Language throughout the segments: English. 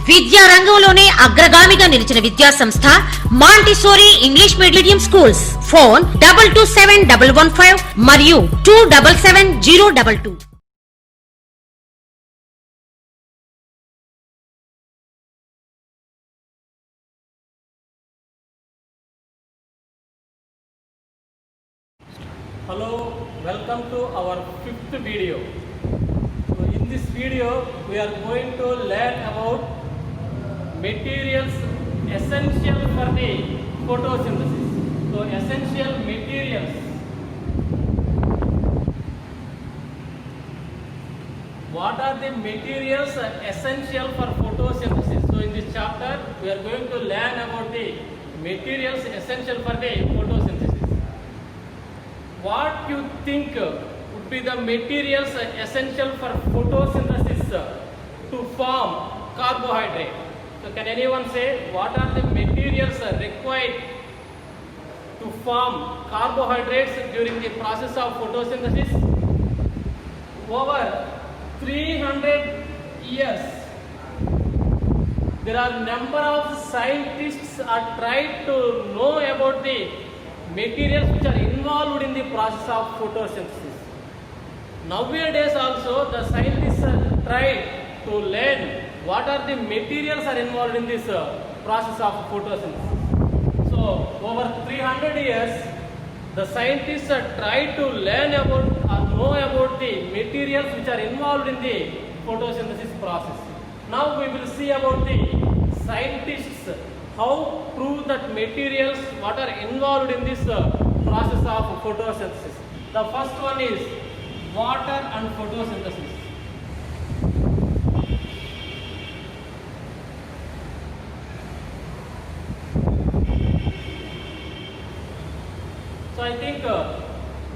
విద్యా రంగంలోనే అగ్రగామిగా నిలిచిన విద్యా సంస్థ Montessori English medium schools. Phone 227115 మరియు 277022. Hello, welcome to our 5th video. So in this video we are going to learn about materials essential for the photosynthesis. So essential materials. What are the materials essential for photosynthesis? So in this chapter we are going to learn about the materials essential for the photosynthesis. What you think would be the materials essential for photosynthesis to form carbohydrate? So can anyone say what are the materials required to form carbohydrates during the process of photosynthesis? Over 300 years there are number of scientists are tried to know about the materials which are involved in the process of photosynthesis. Nowadays also the scientists are tried to learn what are the materials are involved in this process of photosynthesis. So over 300 years the scientists are tried to learn about or know about the materials which are involved in the photosynthesis process. Now we will see about the scientists how prove that materials what are involved in this process of photosynthesis. The first one is water and photosynthesis. So I think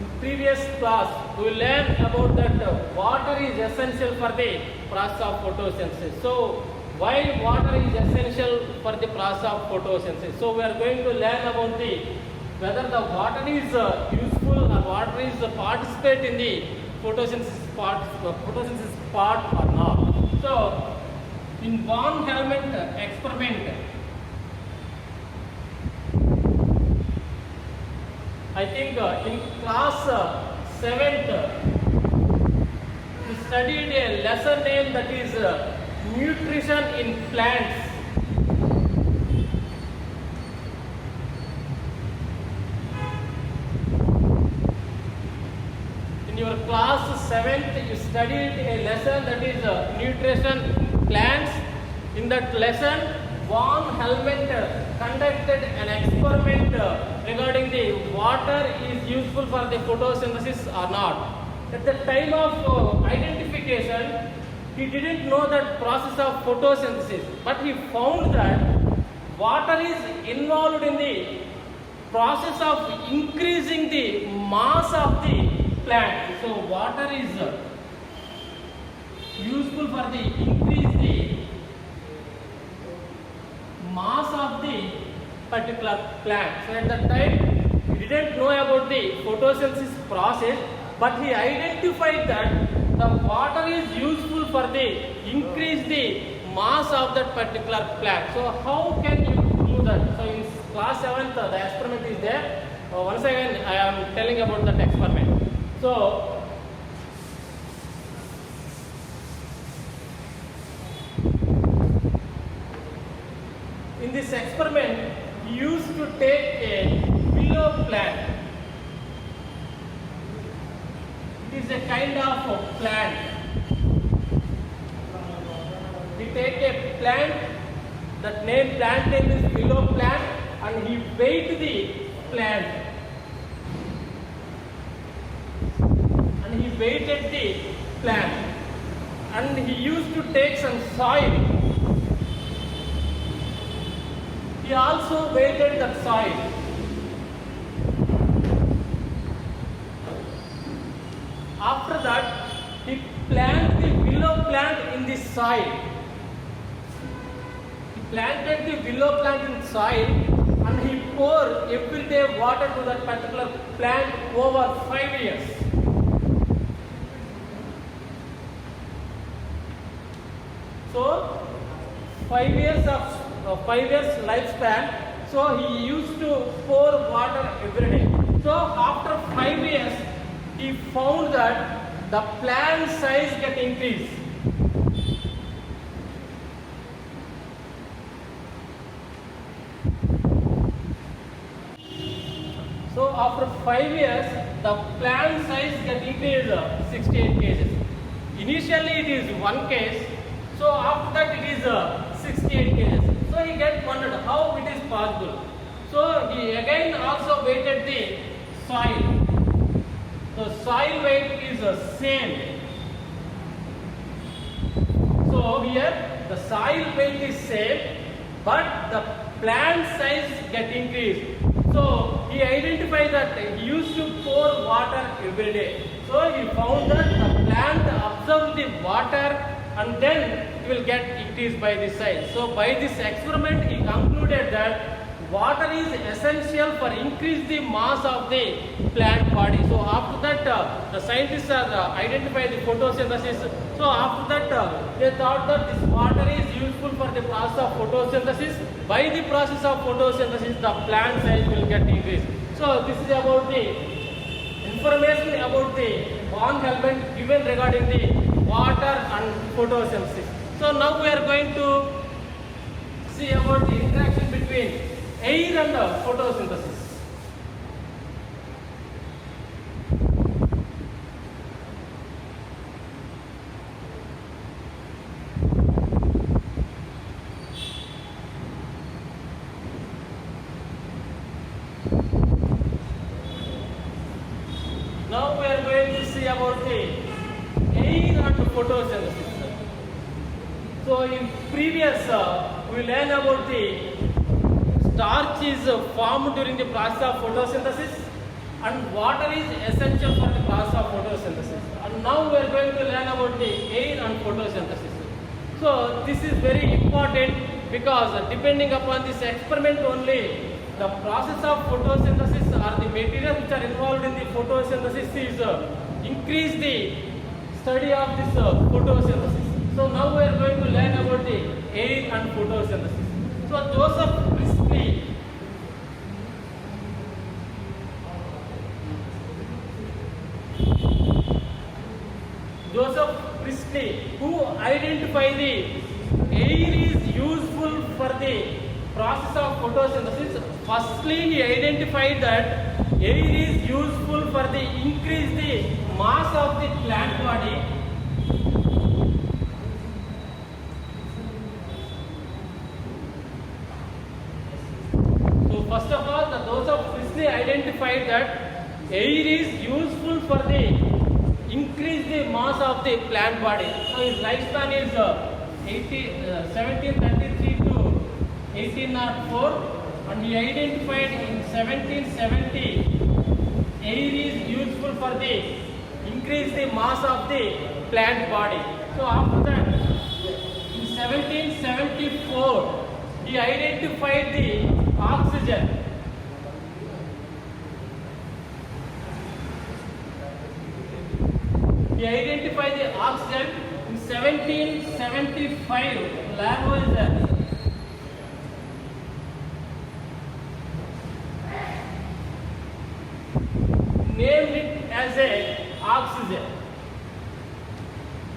in previous class we learned about that water is essential for the process of photosynthesis. So why water is essential for the process of photosynthesis? So we are going to learn about the whether the water is useful or water is participate in the photosynthesis part or not. So in Von Helmont experiment, I think in class 7th we studied a lesson name that is nutrition in plants. In your class 7th you studied a lesson that is nutrition plants. In that lesson Von Helmont conducted an experiment regarding the water is useful for the photosynthesis or not. At the time of identification he didn't know that process of photosynthesis, but he found that water is involved in the process of increasing the mass of the plant. So water is useful for the increase the mass of the particular plant. So at that time he didn't know about the photosynthesis process, but he identified that the water is useful for the increase the mass of that particular plant. So how can you do that? So in class 7th the experiment is there. Once again I am telling about that experiment. So in this experiment he used to take a willow plant. It is a kind of plant. We take a plant, that plant name is willow plant, and he weighed the plant. And he weighted the plant. And he used to take some soil. He also weighted that soil. After that, he planted the willow plant in the soil. He planted the willow plant in soil and he poured everyday water to that particular plant over 5 years. So 5 years lifespan. So he used to pour water every day. So after 5 years, he found that the plant size get increased. So after 5 years, the plant size get increased 68 kgs. Initially it is 1 kg, so after that it is 68 kgs. So he get wondered how it is possible. So he again also weighted the soil. So soil weight is the same. So here the soil weight is same, but the plant size get increased. So he identified that he used to pour water every day. So he found that the plant absorbs the water and then it will get increased by the size. So by this experiment he concluded that water is essential for increase the mass of the plant body. So after that the scientists are identify the photosynthesis. So after that they thought that this water is useful for the process of photosynthesis. By the process of photosynthesis the plant size will get increased. So this is about the information about the Von Helmont given regarding the water and photosynthesis. So now we are going to see about the interaction between air and photosynthesis. Now we are going to see about the air and photosynthesis. So in previous we learned about the starch is formed during the process of photosynthesis and water is essential for the process of photosynthesis. And now we are going to learn about the air and photosynthesis. So this is very important because depending upon this experiment only, the process of photosynthesis or the materials which are involved in the photosynthesis is increase the study of this photosynthesis. So now we are going to learn about the air and photosynthesis. So Joseph Priestley, who identified the air is useful for the process of photosynthesis. Firstly, he identified that air is useful for the increase the mass of the plant body. So first of all, the Joseph Priestley identified that air is useful for the increase the mass of the plant body. So his lifespan is 1733 to 1804, and he identified in 1770 air is useful for the increase the mass of the plant body. So after that, in 1774 he identified the oxygen. He identified the oxygen. In 1775 Lavoisier named it as a oxygen.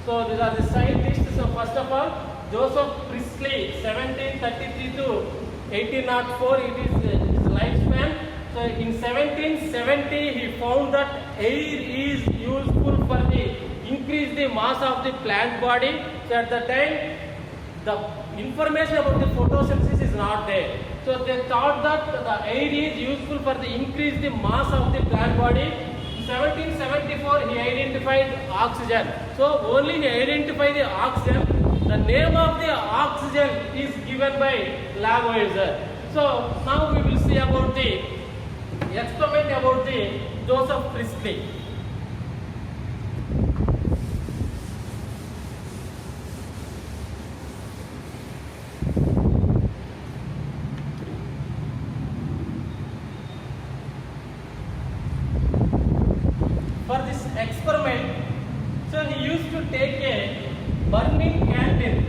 So these are the scientists. So first of all, Joseph Priestley, 1733 to 1804, it is his lifespan. So in 1770 he found that air is useful for the increase the mass of the plant body. So at the time the information about the photosynthesis is not there. So they thought that the air is useful for the increase the mass of the plant body. In 1774 he identified oxygen. So only he identified the oxygen. The name of the oxygen is given by Lavoisier. So now we will see about the experiment about the Joseph Priestley. For this experiment, so he used to take a burning candle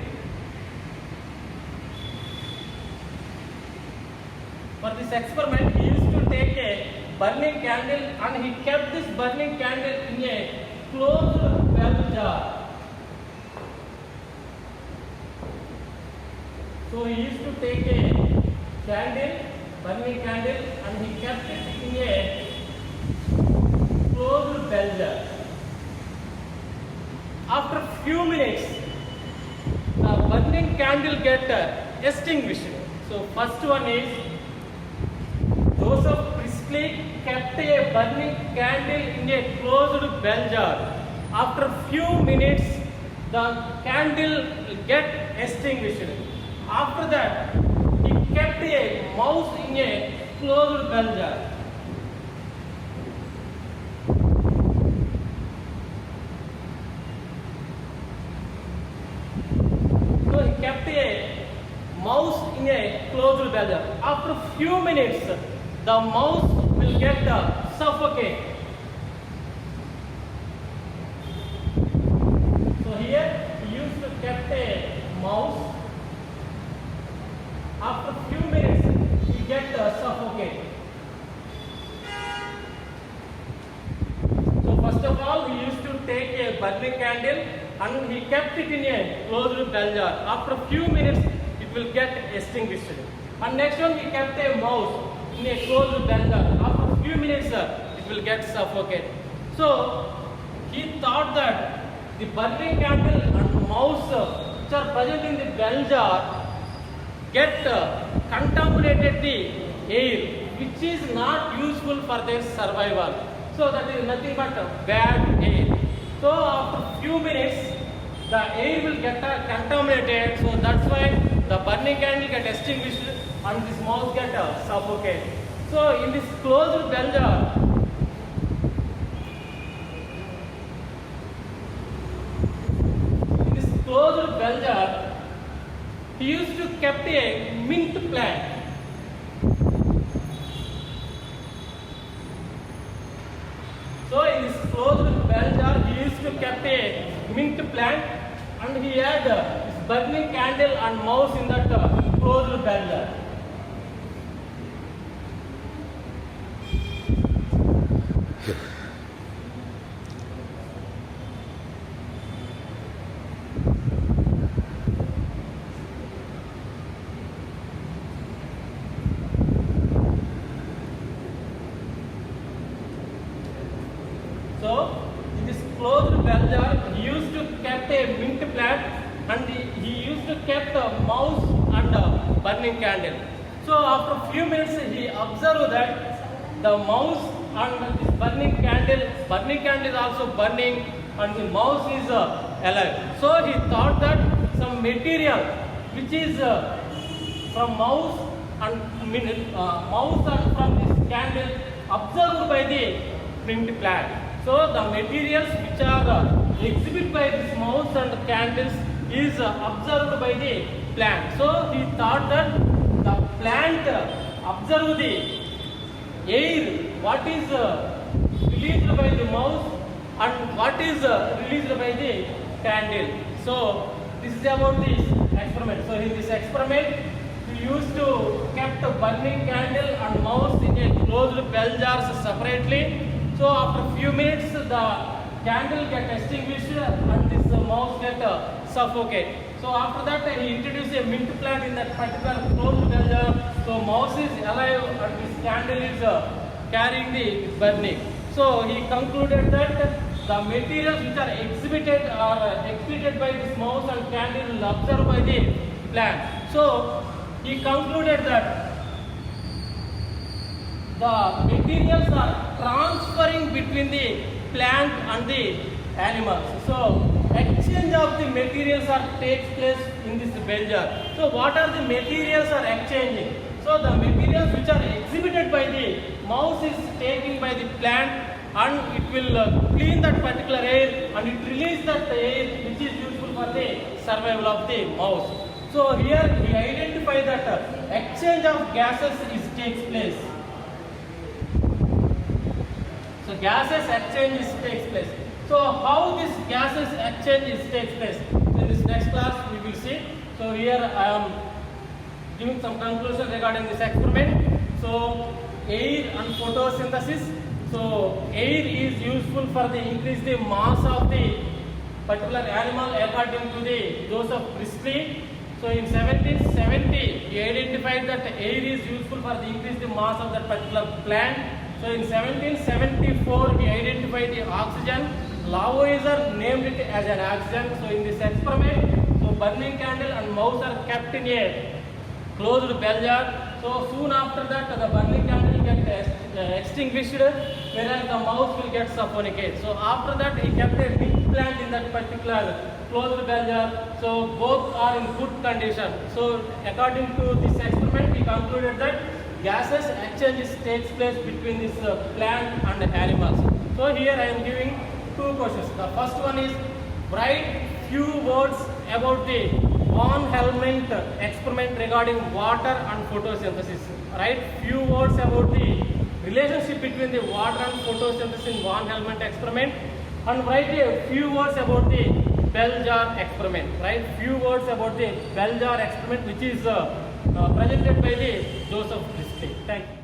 this experiment, he used to take a burning candle and he kept this burning candle in a closed valve jar. So he used to take a candle, burning candle, and he kept it in a closed valve jar. After few minutes, the burning candle get extinguished. So first one is Joseph Priestley kept a burning candle in a closed bell jar. After few minutes, the candle get extinguished. After that, he kept a mouse in a closed bell jar. So he kept a mouse in a closed bell jar. After few minutes, the mouse will get suffocate. So here he used to kept a mouse. After few minutes, he get suffocate. So first of all, he used to take a burning candle and he kept it in a closed bell jar. After few minutes, it will get extinguished. And next one, he kept a mouse in a closed bell jar. After few minutes, it will get suffocate. So he thought that the burning candle and mouse which are present in the bell jar get contaminated the air, which is not useful for their survival. So that is nothing but bad air. So after few minutes, the air will get contaminated. So that's why the burning candle get extinguished and this mouse get suffocated. So in this closed bell jar, he used to kept a mint plant. So in this closed bell jar, he used to kept a mint plant and he had this burning candle and mouse in that closed bell jar. So in this closed bell jar, he used to kept a mint plant and he used to kept a mouse and a burning candle. So after few minutes, he observed that the mouse and this burning candle is also burning and the mouse is alive. So he thought that some material which is from mouse and from this candle observed by the mint plant. So the materials which are exhibited by this mouse and candles is observed by the plant. So he thought that the plant observed the air, what is released by the mouse and what is released by the candle. So this is about this experiment. So in this experiment, we used to kept a burning candle and mouse in a closed bell jars separately. So after few minutes, the candle get extinguished and this mouse get suffocate. So after that, he introduced a mint plant in that particular closed bell jar. So mouse is alive and this candle is carrying the burning. So he concluded that the materials which are exhibited or excreted by this mouse and candle will observed by the plant. So he concluded that the materials are transferring between the plant and the animals. So exchange of the materials takes place in this bell jar. So what are the materials are exchanging? So the materials which are exhibited by the mouse is taken by the plant and it will clean that particular air and it release that air which is useful for the survival of the mouse. So here he identified that exchange of gases takes place. So gases exchange takes place. So how this gases exchange takes place? In this next class we will see. So here I am giving some conclusion regarding this experiment. So air and photosynthesis. So air is useful for the increase the mass of the particular animal according to the Joseph Priestley. So in 1770 he identified that air is useful for the increase the mass of that particular plant. So in 1774 he identified the oxygen. Lavoisier named it as an oxygen. So in this experiment, so burning candle and mouse are kept in a closed bell jar. So soon after that the burning candle will get extinguished, whereas the mouse will get suffocated. So after that he kept a big plant in that particular closed bell jar. So both are in good condition. So according to this experiment he concluded that gases exchanges takes place between this plant and animals. So here I am giving two questions. The first one is write few words about the Van Helmont experiment regarding water and photosynthesis. Write few words about the relationship between the water and photosynthesis in Van Helmont experiment, and write a few words about the bell jar experiment. Write few words about the bell jar experiment which is presented by the Joseph Priestley. Thank you.